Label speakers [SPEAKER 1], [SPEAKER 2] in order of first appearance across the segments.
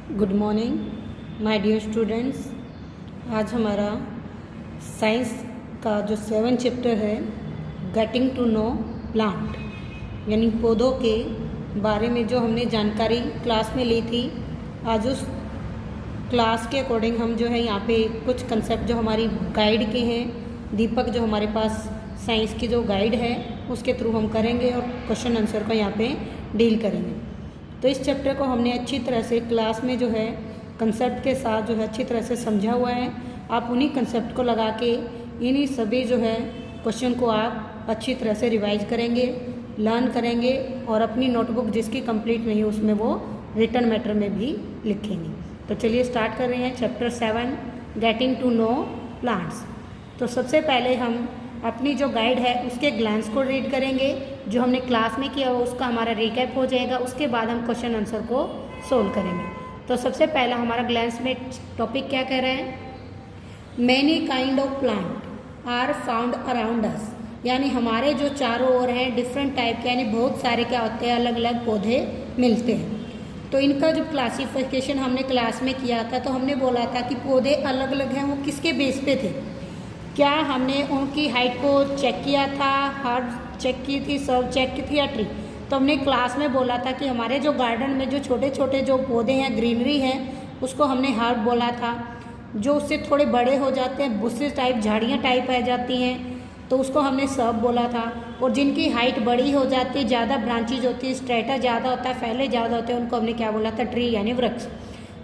[SPEAKER 1] Good morning my dear students. आज हमारा science का जो 7 चैप्टर है गेटिंग टू नो प्लांट यानी पौधों के बारे में जो हमने जानकारी क्लास में ली थी, आज उस क्लास के अकॉर्डिंग हम जो है यहाँ पे कुछ कंसेप्ट जो हमारी गाइड के हैं, दीपक जो हमारे पास साइंस की जो गाइड है उसके थ्रू हम करेंगे और क्वेश्चन आंसर को यहाँ पे डील करेंगे। तो इस चैप्टर को हमने अच्छी तरह से क्लास में जो है कंसेप्ट के साथ जो है अच्छी तरह से समझा हुआ है। आप उन्हीं कंसेप्ट को लगा के इन्हीं सभी जो है क्वेश्चन को आप अच्छी तरह से रिवाइज करेंगे, लर्न करेंगे और अपनी नोटबुक जिसकी कंप्लीट नहीं उसमें वो रिटन मैटर में भी लिखेंगे। तो चलिए स्टार्ट कर रहे हैं chapter 7 getting to know plants. तो सबसे पहले हम अपनी जो गाइड है उसके ग्लांस को रीड करेंगे, जो हमने क्लास में किया उसका हमारा रिकैप हो जाएगा। उसके बाद हम क्वेश्चन आंसर को सोल्व करेंगे। तो सबसे पहला हमारा ग्लांस में टॉपिक क्या कह रहा है, many kind of plant are found around us, यानी हमारे जो चारों ओर हैं डिफरेंट टाइप के, यानी बहुत सारे क्या होते हैं अलग अलग पौधे मिलते हैं। तो इनका जो क्लासिफिकेशन हमने क्लास में किया था तो हमने बोला था कि पौधे अलग अलग हैं, वो किसके बेस पे थे। क्या हमने उनकी हाइट को चेक किया था, हर्ब चेक की थी, सर्व चेक की थी या ट्री। तो हमने क्लास में बोला था कि हमारे जो गार्डन में जो छोटे छोटे जो पौधे हैं, ग्रीनरी है, उसको हमने हर्ब बोला था। जो उससे थोड़े बड़े हो जाते हैं, बुशेस टाइप, झाड़ियाँ टाइप आ जाती हैं, तो उसको हमने सर्ब बोला था। और जिनकी हाइट बड़ी हो जाती है, ज़्यादा ब्रांचेज होती है, स्ट्रेटा ज़्यादा होता है, फैले ज़्यादा होते हैं, उनको हमने क्या बोला था, ट्री यानी वृक्ष।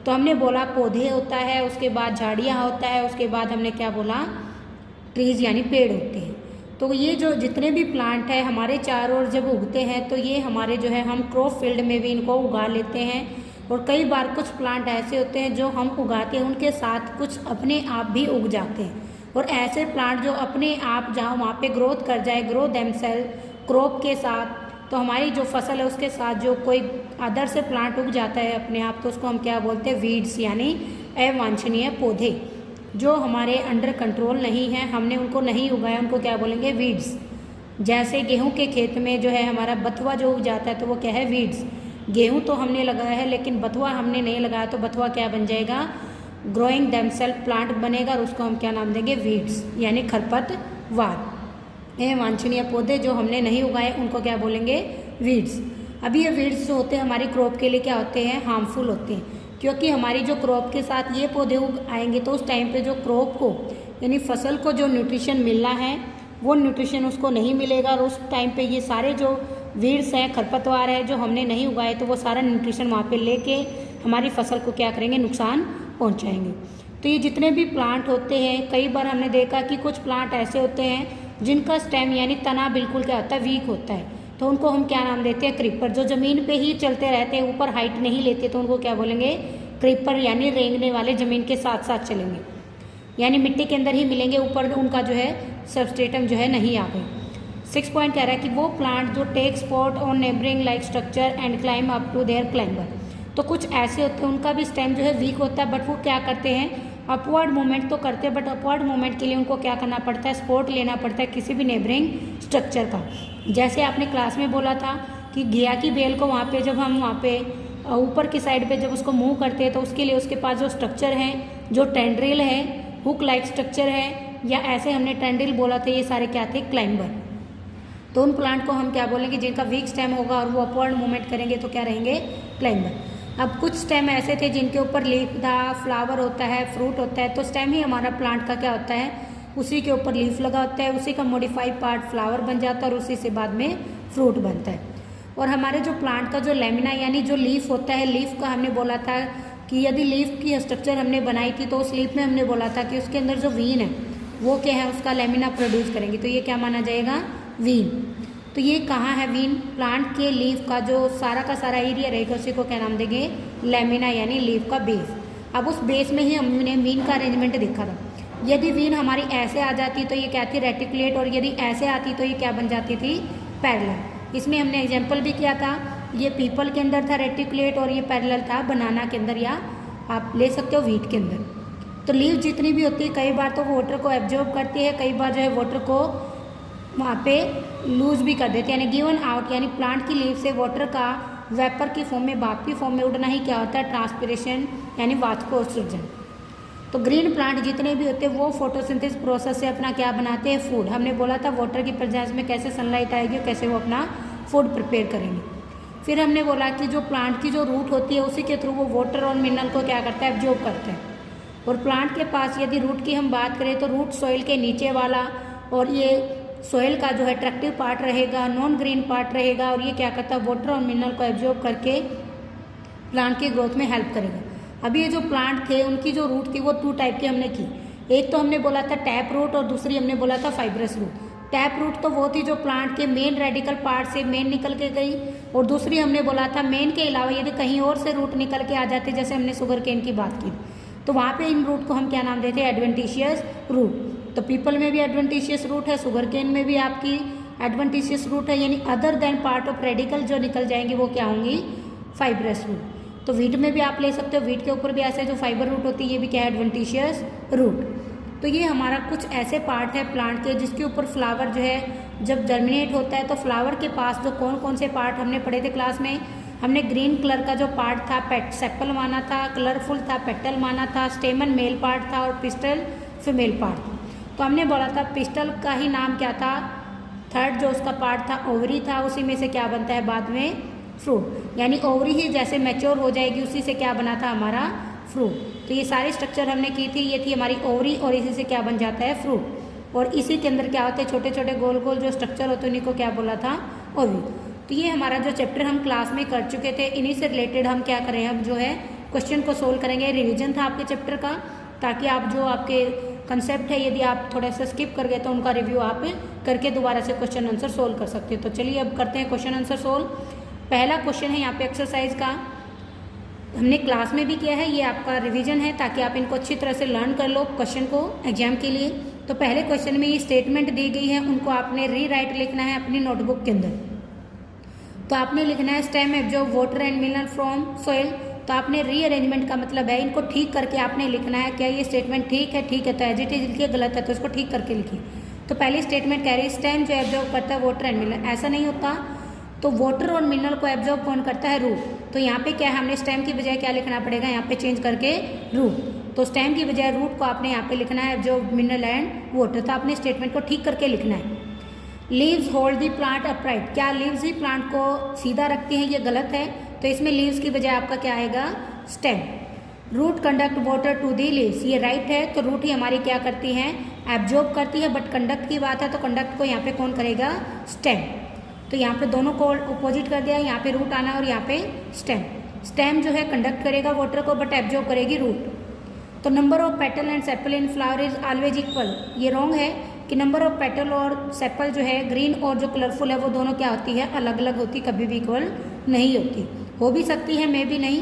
[SPEAKER 1] तो हमने बोला पौधे होता है, उसके बाद झाड़ियाँ होता है, उसके बाद हमने क्या बोला, ट्रीज़ यानी पेड़ होते हैं। तो ये जो जितने भी प्लांट है हमारे चारों ओर जब उगते हैं तो ये हमारे जो है हम क्रॉप फील्ड में भी इनको उगा लेते हैं। और कई बार कुछ प्लांट ऐसे होते हैं जो हम उगाते हैं उनके साथ कुछ अपने आप भी उग जाते हैं। और ऐसे प्लांट जो अपने आप जहाँ वहाँ पे ग्रोथ कर जाए, ग्रो देमसेल्फ क्रॉप के साथ, तो हमारी जो फसल है उसके साथ जो कोई अदर से प्लांट उग जाता है अपने आप, तो उसको हम क्या बोलते हैं, वीड्स यानी अवांछनीय पौधे जो हमारे अंडर कंट्रोल नहीं है, हमने उनको नहीं उगाया, उनको क्या बोलेंगे, वीड्स। जैसे गेहूं के खेत में जो है हमारा बथुआ जो उग जाता है तो वो क्या है, वीड्स। गेहूं तो हमने लगाया है लेकिन बथुआ हमने नहीं लगाया, तो बथुआ क्या बन जाएगा, ग्रोइंग देमसेल्फ प्लांट बनेगा, और उसको हम क्या नाम देंगे, वीड्स यानी खरपतवार। ये वांछनीय पौधे जो हमने नहीं उगाए उनको क्या बोलेंगे, वीड्स। अभी ये वीड्स जो होते हैं हमारी क्रॉप के लिए क्या होते हैं, हार्मफुल होते हैं, क्योंकि हमारी जो क्रॉप के साथ ये पौधे उग आएंगे तो उस टाइम पे जो क्रॉप को यानी फसल को जो न्यूट्रिशन मिलना है वो न्यूट्रिशन उसको नहीं मिलेगा। और उस टाइम पे ये सारे जो वीड्स हैं, खरपतवार है, जो हमने नहीं उगाए, तो वो सारा न्यूट्रिशन वहाँ पे लेके हमारी फसल को क्या करेंगे, नुकसान पहुँचाएंगे। तो ये जितने भी प्लांट होते हैं, कई बार हमने देखा कि कुछ प्लांट ऐसे होते हैं जिनका स्टेम यानी तना बिल्कुल क्या होता है, वीक होता है, तो उनको हम क्या नाम देते हैं, क्रीपर। जो ज़मीन पे ही चलते रहते हैं, ऊपर हाइट नहीं लेते, तो उनको क्या बोलेंगे, क्रीपर यानी रेंगने वाले, ज़मीन के साथ साथ चलेंगे, यानी मिट्टी के अंदर ही मिलेंगे, ऊपर उनका जो है सबस्ट्रेटम जो है नहीं आ गए। 6 पॉइंट कह रहा है कि वो प्लांट जो take spot on neighbouring like structure and climb up to their climber. तो कुछ ऐसे होते हैं उनका भी स्टेम जो है वीक होता है, बट वो क्या करते हैं, अपवर्ड मूवमेंट तो करते हैं, बट अपवर्ड मूवमेंट के लिए उनको क्या करना पड़ता है, सपोर्ट लेना पड़ता है किसी भी नेबरिंग स्ट्रक्चर का। जैसे आपने क्लास में बोला था कि घिया की बेल को वहाँ पे जब हम वहाँ पे ऊपर की साइड पे जब उसको मूव करते हैं तो उसके लिए उसके पास जो स्ट्रक्चर है, जो टेंड्रिल है, हुक लाइक स्ट्रक्चर है, या ऐसे हमने टेंड्रिल बोला था, ये सारे क्या थे, क्लाइंबर। तो उन प्लांट को हम क्या बोलेंगे, जिनका वीक स्टेम होगा और वो अपवर्ड मूवमेंट करेंगे तो क्या रहेंगे, क्लाइंबर। अब कुछ स्टेम ऐसे थे जिनके ऊपर लीफ था, फ्लावर होता है, फ्रूट होता है, तो स्टेम ही हमारा प्लांट का क्या होता है, उसी के ऊपर लीफ लगा होता है, उसी का मॉडिफाइड पार्ट फ्लावर बन जाता है और उसी से बाद में फ्रूट बनता है। और हमारे जो प्लांट का जो लेमिना यानी जो लीफ होता है, लीफ का हमने बोला था कि यदि लीफ की स्ट्रक्चर हमने बनाई थी तो उस लीफ में हमने बोला था कि उसके अंदर जो वीन है वो क्या है, उसका लेमिना प्रोड्यूस करेंगे, तो ये क्या माना जाएगा, वीन। तो ये कहाँ है वीन, प्लांट के लीफ का जो सारा का सारा एरिया रहेगा उसी को क्या नाम देंगे, लेमिना यानी लीफ का बेस। अब उस बेस में ही हमने वीन का अरेंजमेंट देखा था। यदि वीन हमारी ऐसे आ जाती तो ये क्या थी, रेटिकुलेट, और यदि ऐसे आती तो ये क्या बन जाती थी, पैरेलल। इसमें हमने एग्जाम्पल भी किया था, ये पीपल के अंदर था रेटिकुलेट और ये पैरेलल था बनाना के अंदर, या आप ले सकते हो वीट के अंदर। तो लीव जितनी भी होती है कई बार तो वो वाटर को एब्जॉर्ब करती है, कई बार जो है वाटर को वहाँ पे लूज भी कर देती है, यानी गिवन आउट, यानी प्लांट की लीव से वाटर का वेपर की फॉर्म में, भाप की फॉर्म में उड़ना ही क्या होता है, ट्रांसपिरेशन यानी वाष्पोत्सर्जन। तो ग्रीन प्लांट जितने भी होते हैं वो फोटोसिंथेसिस प्रोसेस से अपना क्या बनाते हैं, फूड। हमने बोला था वाटर की प्रेजेंस में कैसे सनलाइट आएगी और कैसे वो अपना फूड प्रिपेयर करेंगे। फिर हमने बोला कि जो प्लांट की जो रूट होती है उसी के थ्रू वो वाटर और मिनरल को क्या करता है, एब्जॉर्ब करता है। और प्लांट के पास यदि रूट की हम बात करें तो रूट सॉइल के नीचे वाला और ये सॉइल का जो है अट्रैक्टिव पार्ट रहेगा, नॉन ग्रीन पार्ट रहेगा, और ये क्या करता है, वाटर और मिनरल को एब्जॉर्ब करके प्लांट की ग्रोथ में हेल्प करेगा। अभी ये जो प्लांट थे उनकी जो रूट थी वो 2 टाइप की हमने की। एक तो हमने बोला था टैप रूट और दूसरी हमने बोला था फाइब्रस रूट। टैप रूट तो वो थी जो प्लांट के मेन रेडिकल पार्ट से मेन निकल के गई, और दूसरी हमने बोला था मेन के अलावा यदि कहीं और से रूट निकल के आ जाते, जैसे हमने शुगर केन की बात की, तो वहाँ पे इन रूट को हम क्या नाम देते हैं, एडवेंटिशियस रूट। तो पीपल में भी एडवेंटिशियस रूट है, शुगर केन में भी आपकी एडवेंटिशियस रूट है, यानी other than part of radical जो निकल जाएंगी वो क्या होंगी, फाइब्रस रूट। तो वीट में भी आप ले सकते हो, वीट के ऊपर भी ऐसे जो फाइबर रूट होती है ये भी क्या है, एडवेंटिशियस रूट। तो ये हमारा कुछ ऐसे पार्ट है प्लांट के जिसके ऊपर फ्लावर जो है जब जर्मिनेट होता है तो फ्लावर के पास जो कौन कौन से पार्ट हमने पढ़े थे क्लास में, हमने ग्रीन कलर का जो पार्ट था सेपल माना था, कलरफुल था पेटल माना था, स्टेमन मेल पार्ट था और पिस्टल फीमेल पार्ट था। तो हमने बोला था पिस्टल का ही नाम क्या था, थर्ड जो उसका पार्ट था ओवरी था, उसी में से क्या बनता है बाद में फ्रूट, यानी ओवरी ही जैसे मैच्योर हो जाएगी उसी से क्या बना था हमारा फ्रूट। तो ये सारी स्ट्रक्चर हमने की थी, ये थी हमारी ओवरी और इसी से क्या बन जाता है फ्रूट, और इसी के अंदर क्या होते हैं छोटे छोटे गोल गोल जो स्ट्रक्चर होते हैं उन्हीं को क्या बोला था, ओवरी। तो ये हमारा जो चैप्टर हम क्लास में कर चुके थे, इन्हीं से रिलेटेड हम क्या करें, अब जो है क्वेश्चन को सोल्व करेंगे। रिविजन था आपके चैप्टर का, ताकि आप जो आपके कंसेप्ट है यदि आप थोड़ा सा स्किप कर गए तो उनका रिव्यू आप करके दोबारा से क्वेश्चन आंसर सोल्व कर सकते हैं। तो चलिए अब करते हैं क्वेश्चन आंसर सोल्व। पहला क्वेश्चन है यहाँ पे एक्सरसाइज का, हमने क्लास में भी किया है, ये आपका रिवीजन है ताकि आप इनको अच्छी तरह से लर्न कर लो क्वेश्चन को एग्जाम के लिए। तो पहले क्वेश्चन में ये स्टेटमेंट दी गई है, उनको आपने रीराइट लिखना है अपनी नोटबुक के अंदर। तो आपने लिखना है stem absorb water and mineral from soil. तो आपने रीअरेंजमेंट का मतलब है इनको ठीक करके आपने लिखना है, क्या ये स्टेटमेंट ठीक है, ठीक है तो एज इट इज लिखिए, गलत है तो इसको ठीक करके लिखिए। तो पहली स्टेटमेंट कह रही है स्टेम जो एब्जॉर्ब करता है वाटर एंड मिनरल, ऐसा नहीं होता। तो वाटर और मिनरल को एब्जॉर्ब कौन करता है, रूट। तो यहाँ पे क्या है, हमने स्टेम की बजाय क्या लिखना पड़ेगा, यहाँ पे चेंज करके रूट। तो स्टेम की बजाय रूट को आपने यहाँ पे लिखना है एब्जॉर्ब मिनरल एंड वाटर। तो आपने स्टेटमेंट को ठीक करके लिखना है। Leaves hold the plant upright, क्या लीव्स ही प्लांट को सीधा रखती हैं, ये गलत है। तो इसमें लीव्स की बजाय आपका क्या आएगा, stem. Root conduct water to the leaves, ये राइट है। तो रूट ही हमारी क्या करती है, एब्जॉर्ब करती है, बट कंडक्ट की बात है तो कंडक्ट को यहाँ पे कौन करेगा, स्टेम। तो यहाँ पे दोनों को अपोजिट कर दिया, यहाँ पे रूट आना और यहाँ पे स्टेम। स्टेम जो है कंडक्ट करेगा वाटर को बट एब्जॉर्ब करेगी रूट। तो number of petal and sepal in flower is always equal, ये रॉन्ग है कि नंबर ऑफ पेटल और सेपल जो है ग्रीन और जो कलरफुल है वो दोनों क्या होती है, अलग अलग होती, कभी भी इक्वल नहीं होती। हो भी सकती है, मे भी नहीं।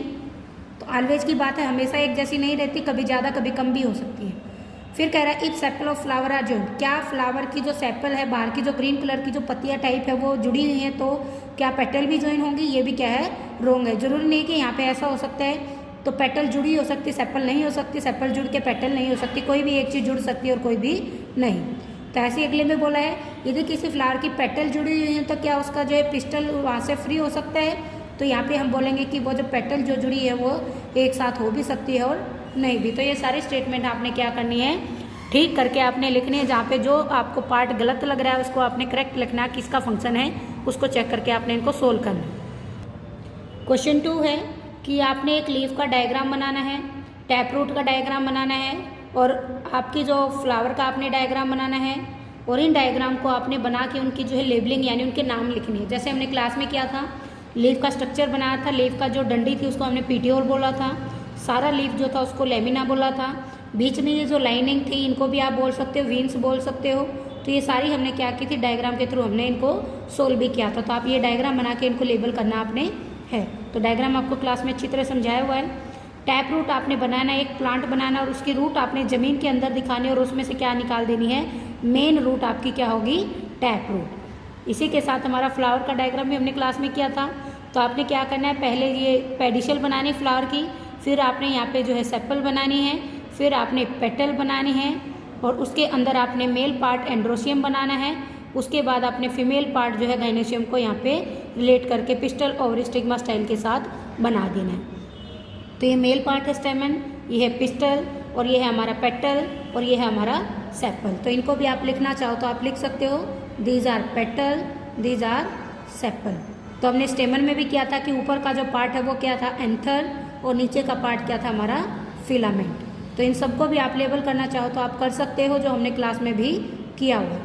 [SPEAKER 1] तो ऑलवेज की बात है, हमेशा एक जैसी नहीं रहती, कभी ज़्यादा कभी कम भी हो सकती है। फिर कह रहा है if sepal of flower are joint, क्या फ्लावर की जो सेपल है बाहर की जो ग्रीन कलर की जो पत्तियां टाइप है वो जुड़ी हुई है, तो क्या पेटल भी ज्वाइन होंगी, ये भी क्या है, रॉन्ग है। जरूरी नहीं कि यहाँ पे ऐसा हो सकता है, तो पेटल जुड़ी हो सकती, सेपल नहीं हो सकती, सेपल जुड़ के पेटल नहीं हो सकती, कोई भी एक चीज़ जुड़ सकती है और कोई भी नहीं। तो ऐसे अगले में बोला है यदि किसी फ्लावर की पेटल जुड़ी हुई है तो क्या उसका जो है पिस्टल वहाँ से फ्री हो सकता है। तो यहाँ पे हम बोलेंगे कि वो जो पेटल जो जुड़ी है वो एक साथ हो भी सकती है और नहीं भी। तो ये सारी स्टेटमेंट आपने क्या करनी है, ठीक करके आपने लिखनी है। जहाँ पे जो आपको पार्ट गलत लग रहा है उसको आपने करेक्ट लिखना, किसका फंक्शन है उसको चेक करके आपने इनको सोल्व करना। क्वेश्चन 2 है कि आपने एक लीफ का डायग्राम बनाना है, टैप रूट का डायग्राम बनाना है और आपकी जो फ्लावर का आपने डायग्राम बनाना है, और इन डायग्राम को आपने बना के उनकी जो है लेबलिंग यानी उनके नाम लिखनी है। जैसे हमने क्लास में किया था, लीफ का स्ट्रक्चर बनाया था, लीफ का जो डंडी थी उसको हमने पीटियोल बोला था, सारा लीफ जो था उसको लेमिना बोला था, बीच में ये जो लाइनिंग थी इनको भी आप बोल सकते हो वीन्स बोल सकते हो। तो ये सारी हमने क्या की थी, डायग्राम के थ्रू हमने इनको सोल्व भी किया था। तो आप ये डायग्राम बना के इनको लेबल करना आपने है। तो डायग्राम आपको क्लास में अच्छी तरह समझाया हुआ है। टैप रूट आपने बनाना, एक प्लांट बनाना और उसकी रूट आपने ज़मीन के अंदर दिखानी और उसमें से क्या निकाल देनी है, मेन रूट आपकी क्या होगी, टैप रूट। इसी के साथ हमारा फ्लावर का डायग्राम भी हमने क्लास में किया था। तो आपने क्या करना है, पहले ये पेडिशल बनानी फ्लावर की, फिर आपने यहाँ पे जो है सेपल बनानी है, फिर आपने पेटल बनानी है और उसके अंदर आपने मेल पार्ट एंड्रोशियम बनाना है, उसके बाद आपने फीमेल पार्ट जो है गाइनोशियम को यहाँ पे रिलेट करके पिस्टल और स्टिग्मा स्टाइल के साथ बना देना है। तो ये मेल पार्ट है स्टेमन, ये है पिस्टल और ये है हमारा पेटल और ये है हमारा सेपल। तो इनको भी आप लिखना चाहो तो आप लिख सकते हो, these are petal, these are sepal. तो हमने स्टेमन में भी किया था कि ऊपर का जो पार्ट है वो क्या था, एंथर, और नीचे का पार्ट क्या था हमारा, फिलामेंट। तो इन सबको भी आप लेबल करना चाहो तो आप कर सकते हो, जो हमने क्लास में भी किया हुआ।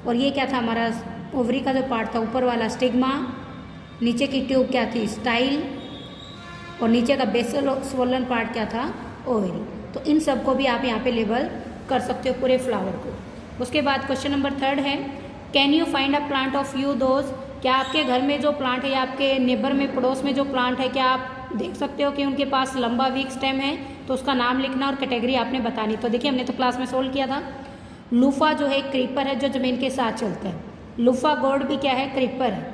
[SPEAKER 1] और ये क्या था हमारा ओवरी का जो पार्ट था, ऊपर वाला स्टिग्मा, नीचे की ट्यूब क्या थी, स्टाइल, और नीचे का बेसल स्वोलन पार्ट क्या था, ओवरी। तो इन सबको भी आप यहाँ पे लेबल कर सकते हो पूरे फ्लावर को। उसके बाद क्वेश्चन नंबर 3 है, can you find a plant of you those. क्या आपके घर में जो प्लांट है या आपके नेबर में, पड़ोस में जो प्लांट है, क्या आप देख सकते हो कि उनके पास लंबा वीक स्टेम है। तो उसका नाम लिखना और कैटेगरी आपने बतानी। तो देखिए हमने तो क्लास में सोल्व किया था। लूफा जो है क्रीपर है जो ज़मीन के साथ चलता है। लूफा गोर्ड भी क्या है, क्रीपर है।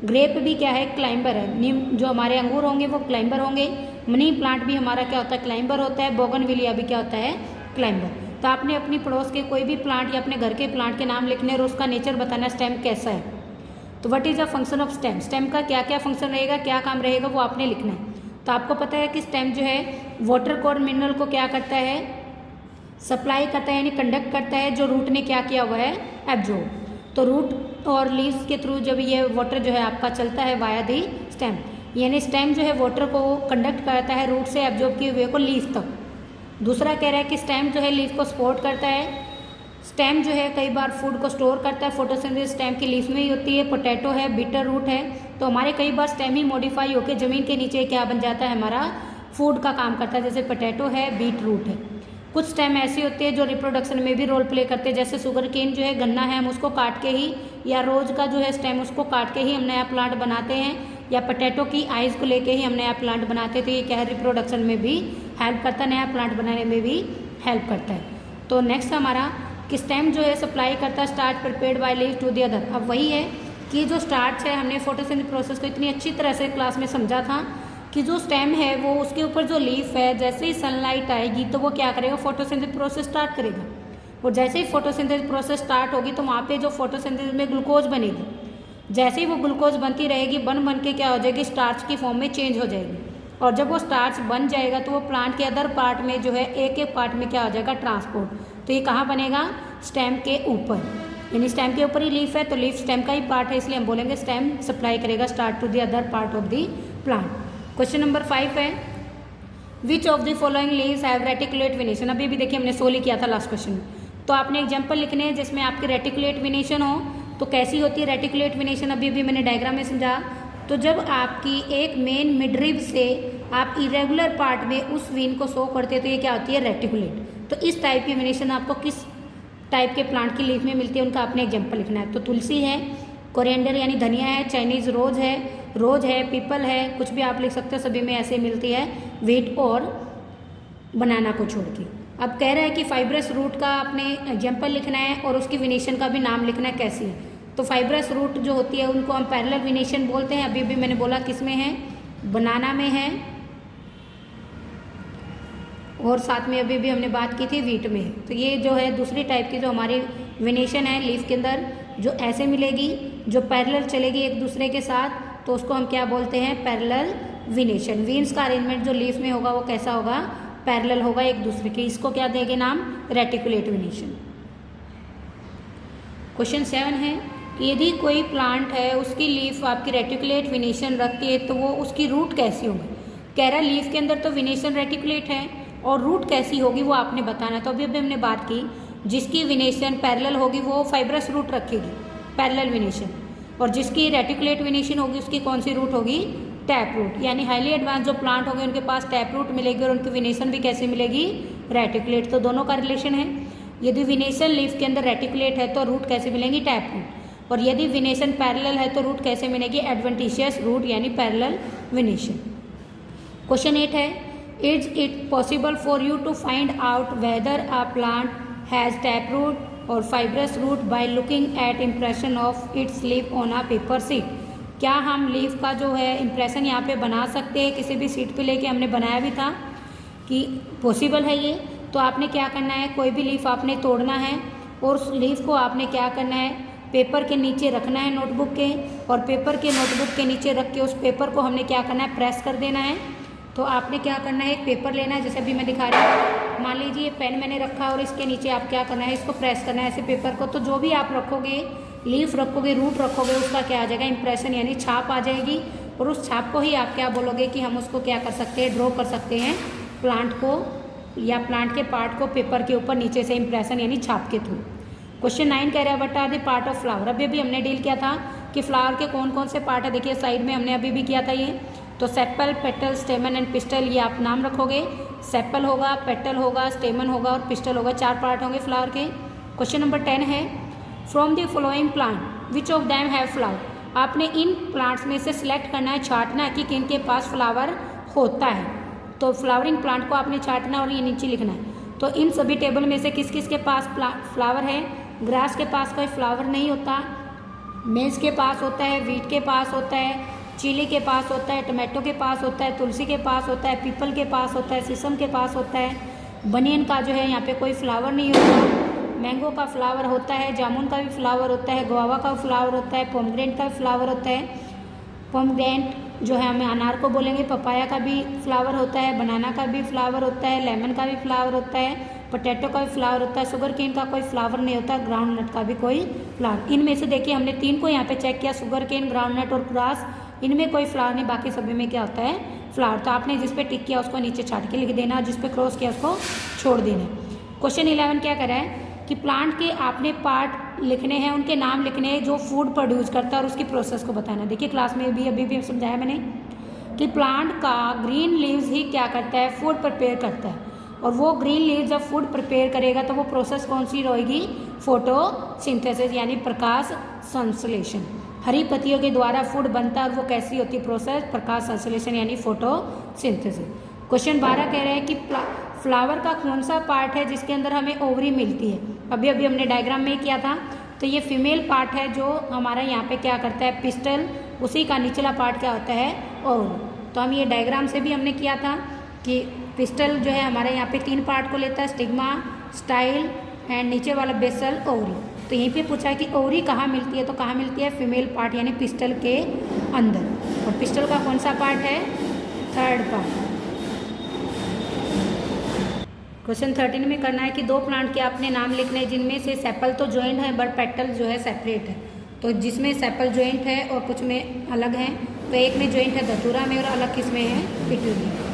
[SPEAKER 1] ग्रेप भी क्या है, क्लाइंबर है। नीम जो हमारे अंगूर होंगे वो क्लाइंबर होंगे। मनी प्लांट भी हमारा क्या होता है, क्लाइंबर होता है। बोगनविलिया भी क्या होता है, क्लाइंबर। तो आपने अपनी पड़ोस के कोई भी प्लांट या अपने घर के प्लांट के नाम लिखने और उसका नेचर बताना, स्टेम कैसा है। तो what is the function of stem, stem का क्या क्या फंक्शन रहेगा, क्या काम रहेगा, वो आपने लिखना है। तो आपको पता है कि स्टेम जो है वाटर कोर मिनरल को क्या करता है, सप्लाई करता है, यानी कंडक्ट करता है, जो रूट ने क्या किया हुआ है, एब्जॉर्ब। तो रूट और लीव्स के थ्रू जब ये वाटर जो है आपका चलता है वाया दी स्टेम, यानी स्टेम जो है वाटर को कंडक्ट करता है रूट से एब्जॉर्ब किए हुए को लीफ तक। दूसरा कह रहा है कि स्टेम जो है लीफ को सपोर्ट करता है। स्टेम जो है कई बार फूड को स्टोर करता है। फोटोसिंथेसिस स्टेम की लीफ में ही होती है। पोटैटो है, बिटर रूट है। तो हमारे कई बार स्टेम ही मॉडिफाई होकर ज़मीन के नीचे क्या बन जाता है, हमारा फूड का काम करता है। जैसे पोटैटो है, बीट रूट है। कुछ स्टेम ऐसी होती है जो रिप्रोडक्शन में भी रोल प्ले करते हैं। जैसे शुगर केन जो है, गन्ना है, हम उसको काट के ही, या रोज का जो है स्टेम उसको काट के ही हम नया प्लांट बनाते हैं, या पोटैटो की आइज को लेके ही हम नया प्लांट बनाते हैं। तो ये क्या है, रिप्रोडक्शन में भी हेल्प करता है, नया प्लांट बनाने में भी हेल्प करता है। तो नेक्स्ट हमारा कि स्टेम जो है सप्लाई करता है starch prepared by leaf to the other. अब वही है कि जो स्टार्च है, हमने फोटोसिंथेसिस प्रोसेस को इतनी अच्छी तरह से क्लास में समझा था कि जो स्टेम है वो उसके ऊपर जो लीफ है, जैसे ही सनलाइट आएगी तो वो क्या करेगा, फोटोसिंथेसिस प्रोसेस स्टार्ट करेगा। और जैसे ही फोटोसिंथेसिस प्रोसेस स्टार्ट होगी तो वहाँ पे जो फोटोसिंथेसिस में ग्लूकोज बनेगी। जैसे ही वो ग्लूकोज बनती रहेगी, बन के क्या हो जाएगी, स्टार्च की फॉर्म में चेंज हो जाएगी। और जब वो स्टार्च बन जाएगा तो वो प्लांट के अदर पार्ट में जो है एक एक पार्ट में क्या हो जाएगा, ट्रांसपोर्ट। तो ये कहाँ बनेगा, स्टेम के ऊपर, यानी स्टेम के ऊपर ही लीफ है तो लीफ स्टेम का ही पार्ट है, इसलिए हम बोलेंगे स्टेम सप्लाई करेगा start to the other part of the plant. Question number 5 है, which of the following leaves have reticulate venation. अभी भी देखिए हमने सोली किया था लास्ट क्वेश्चन में। तो आपने एग्जाम्पल लिखने हैं जिसमें आपके रेटिकुलेट वेनेशन हो। तो कैसी होती है रेटिकुलेट वेनेशन, अभी भी मैंने डायग्राम में समझा। तो जब आपकी एक मेन मिडरिब से आप इरेगुलर पार्ट में उस वेन को शो करते हैं तो ये क्या होती है, रेटिकुलेट। तो इस टाइप की वेनेशन आपको किस टाइप के प्लांट की लीफ में मिलती है, उनका आपने एग्जाम्पल लिखना है। तो तुलसी है, कोरिएंडर यानी धनिया है, चाइनीज़ रोज है, पीपल है, कुछ भी आप लिख सकते हो, सभी में ऐसे मिलती है, वीट और बनाना को छोड़ के। अब कह रहा है कि फाइब्रस रूट का आपने एग्जाम्पल लिखना है और उसकी वेनेशन का भी नाम लिखना है कैसी है। तो फाइब्रस रूट जो होती है उनको हम पैरेलल वेनेशन बोलते हैं। अभी भी मैंने बोला किस में है, बनाना में है, और साथ में अभी भी हमने बात की थी वीट में। तो ये जो है दूसरी टाइप की जो हमारी वेनेशन है लीफ के अंदर, जो ऐसे मिलेगी, जो पैरेलल चलेगी एक दूसरे के साथ, तो उसको हम क्या बोलते हैं, पैरेलल वेनेशन। वीन्स का अरेंजमेंट जो लीफ में होगा वो कैसा होगा, पैरेलल होगा एक दूसरे के। इसको क्या देंगे नाम, रेटिकुलेट वेनेशन। क्वेश्चन 7 है कि यदि कोई प्लांट है उसकी लीफ आपकी रेटिकुलेट वेनेशन रखती है तो वो उसकी रूट कैसी होगी। कह रहा है लीफ के अंदर तो वेनेशन रेटिकुलेट है और रूट कैसी होगी वो आपने बताना। तो अभी हमने बात की, जिसकी वेनेशन पैरेलल होगी वो फाइब्रस रूट रखेगी, पैरेलल वेनेशन, और जिसकी रेटिकुलेट वेनेशन होगी उसकी कौन सी रूट होगी, टैप रूट। यानी हाईली एडवांस जो प्लांट होंगे उनके पास टैप रूट मिलेगी और उनकी वेनेशन भी कैसे मिलेगी, रेटिकुलेट। तो दोनों का रिलेशन है। यदि वेनेशन लीफ के अंदर रेटिकुलेट है तो रूट कैसे मिलेंगी, टैप रूट। और यदि वेनेशन पैरेलल है तो रूट कैसे मिलेगी, एडवेंटिशियस रूट यानी पैरेलल वेनेशन। क्वेश्चन 8 है, is it possible for you to find out whether a plant has tap root और fibrous root by looking at impression of its leaf on a paper sheet. क्या हम leaf का जो है impression यहाँ पे बना सकते हैं, किसी भी सीट पे लेके हमने बनाया भी था कि पॉसिबल है ये। तो आपने क्या करना है, कोई भी लीफ आपने तोड़ना है और उस लीफ को आपने क्या करना है, पेपर के नीचे रखना है नोटबुक के, और पेपर के नोटबुक के नीचे रख के उस पेपर को हमने क्या करना है, प्रेस कर देना है। तो आपने क्या करना है, एक पेपर लेना है, जैसे अभी मैं दिखा रही हूँ। मान लीजिए पेन मैंने रखा और इसके नीचे आप क्या करना है, इसको प्रेस करना है ऐसे पेपर को। तो जो भी आप रखोगे, लीफ रखोगे, रूट रखोगे, उसका क्या आ जाएगा, इंप्रेशन यानी छाप आ जाएगी। और उस छाप को ही आप क्या बोलोगे कि हम उसको क्या कर सकते हैं, ड्रॉ कर सकते हैं प्लांट को या प्लांट के पार्ट को पेपर के ऊपर नीचे से इंप्रेशन यानी छाप के थ्रू। क्वेश्चन 9 कह रहा है what are the part of flower. अभी अभी हमने डील किया था कि फ्लावर के कौन कौन से पार्ट है। देखिए साइड में हमने अभी भी किया था ये। तो सेपल, पेटल, स्टेमन एंड पिस्टल, ये आप नाम रखोगे। सेपल होगा, पेटल होगा, स्टेमन होगा और पिस्टल होगा, 4 पार्ट होंगे फ्लावर के। क्वेश्चन नंबर 10 है from the following plant which of them have flower. आपने इन प्लांट्स में से सिलेक्ट करना है, छांटना है कि किन के पास फ्लावर होता है। तो फ्लावरिंग प्लांट को आपने छांटना और ये नीचे लिखना है। तो इन सभी टेबल में से किस किस के पास फ्लावर है। ग्रास के पास कोई फ्लावर नहीं होता, मेज के पास होता है, वीट के पास होता है, चिली के पास होता है, टमाटो के पास होता है, तुलसी के पास होता है, पीपल के पास होता है, शीशम के पास होता है। बनियन का जो है यहाँ पे कोई फ्लावर नहीं होता। मैंगो का फ्लावर होता है, जामुन का भी फ्लावर होता है, गुआवा का फ्लावर होता है, पोमग्रेनेट का फ्लावर होता है। पोमग्रेनेट जो है हमें अनार को बोलेंगे। पपाया का भी फ्लावर होता है, बनाना का भी फ्लावर होता है, लेमन का भी फ्लावर होता है, पोटैटो का भी फ्लावर होता है, शुगर केन का कोई फ्लावर नहीं होता, ग्राउंड नट का भी कोई फ्लावर। इनमें से देखिए हमने 3 को यहाँ पे चेक किया, शुगर केन, ग्राउंड नट और ग्रास। इनमें कोई फ्लावर नहीं, बाकी सभी में क्या होता है, फ्लावर। तो आपने जिस पे टिक किया उसको नीचे छाट के लिख देना और जिस पे क्रॉस किया उसको छोड़ देना। क्वेश्चन 11 क्या करा है कि प्लांट के आपने पार्ट लिखने हैं, उनके नाम लिखने हैं जो फूड प्रोड्यूस करता है और उसकी प्रोसेस को बताना। देखिए क्लास में भी अभी भी समझाया मैंने कि प्लांट का ग्रीन लीव्स ही क्या करता है, फूड प्रिपेयर करता है। और वो ग्रीन लीव्स जब फूड प्रिपेयर करेगा तो वो प्रोसेस कौन सी रहेगी, फोटोसिंथेसिस यानी प्रकाश संश्लेषण। हरी पत्तियों के द्वारा फूड बनता है और वो कैसी होती है प्रोसेस, प्रकाश संश्लेषण यानी फोटोसिंथेसिस। क्वेश्चन 12 कह रहे हैं कि फ्लावर का कौन सा पार्ट है जिसके अंदर हमें ओवरी मिलती है। अभी अभी हमने डायग्राम में किया था। तो ये फीमेल पार्ट है जो हमारा यहाँ पे क्या करता है, पिस्टल, उसी का निचला पार्ट क्या होता है, ओवरी। तो हम ये डायग्राम से भी हमने किया था कि पिस्टल जो है हमारे यहाँ पे 3 पार्ट को लेता है, स्टिग्मा, स्टाइल एंड नीचे वाला बेसल, ओवरी। तो यहीं पे पूछा है कि ओवरी कहाँ मिलती है, तो कहाँ मिलती है, फीमेल पार्ट यानी पिस्टल के अंदर। और पिस्टल का कौन सा पार्ट है, 3rd पार्ट। क्वेश्चन 13 में करना है कि 2 प्लांट के आपने नाम लिखने हैं जिनमें से सेपल तो ज्वाइंट है बट पेटल जो है सेपरेट है। तो जिसमें सेपल ज्वाइंट है और कुछ में अलग है। तो एक में ज्वाइंट है धतूरा में और अलग किस में है, पिट्यूनिया।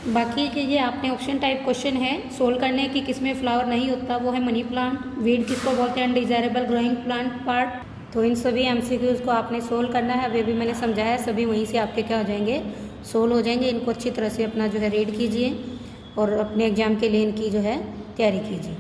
[SPEAKER 1] बाकी के ये आपने ऑप्शन टाइप क्वेश्चन है सोल्व करने की, किसमें फ्लावर नहीं होता, वो है मनी प्लांट। वीड किसको बोलते हैं, अनडिजायरेबल ग्रोइंग प्लांट पार्ट। तो इन सभी MCQs को आपने सोल्व करना है। अभी भी मैंने समझाया, सभी वहीं से आपके क्या हो जाएंगे, सोल्व हो जाएंगे। इनको अच्छी तरह से अपना जो है रीड कीजिए और अपने एग्जाम के लिए इनकी जो है तैयारी कीजिए।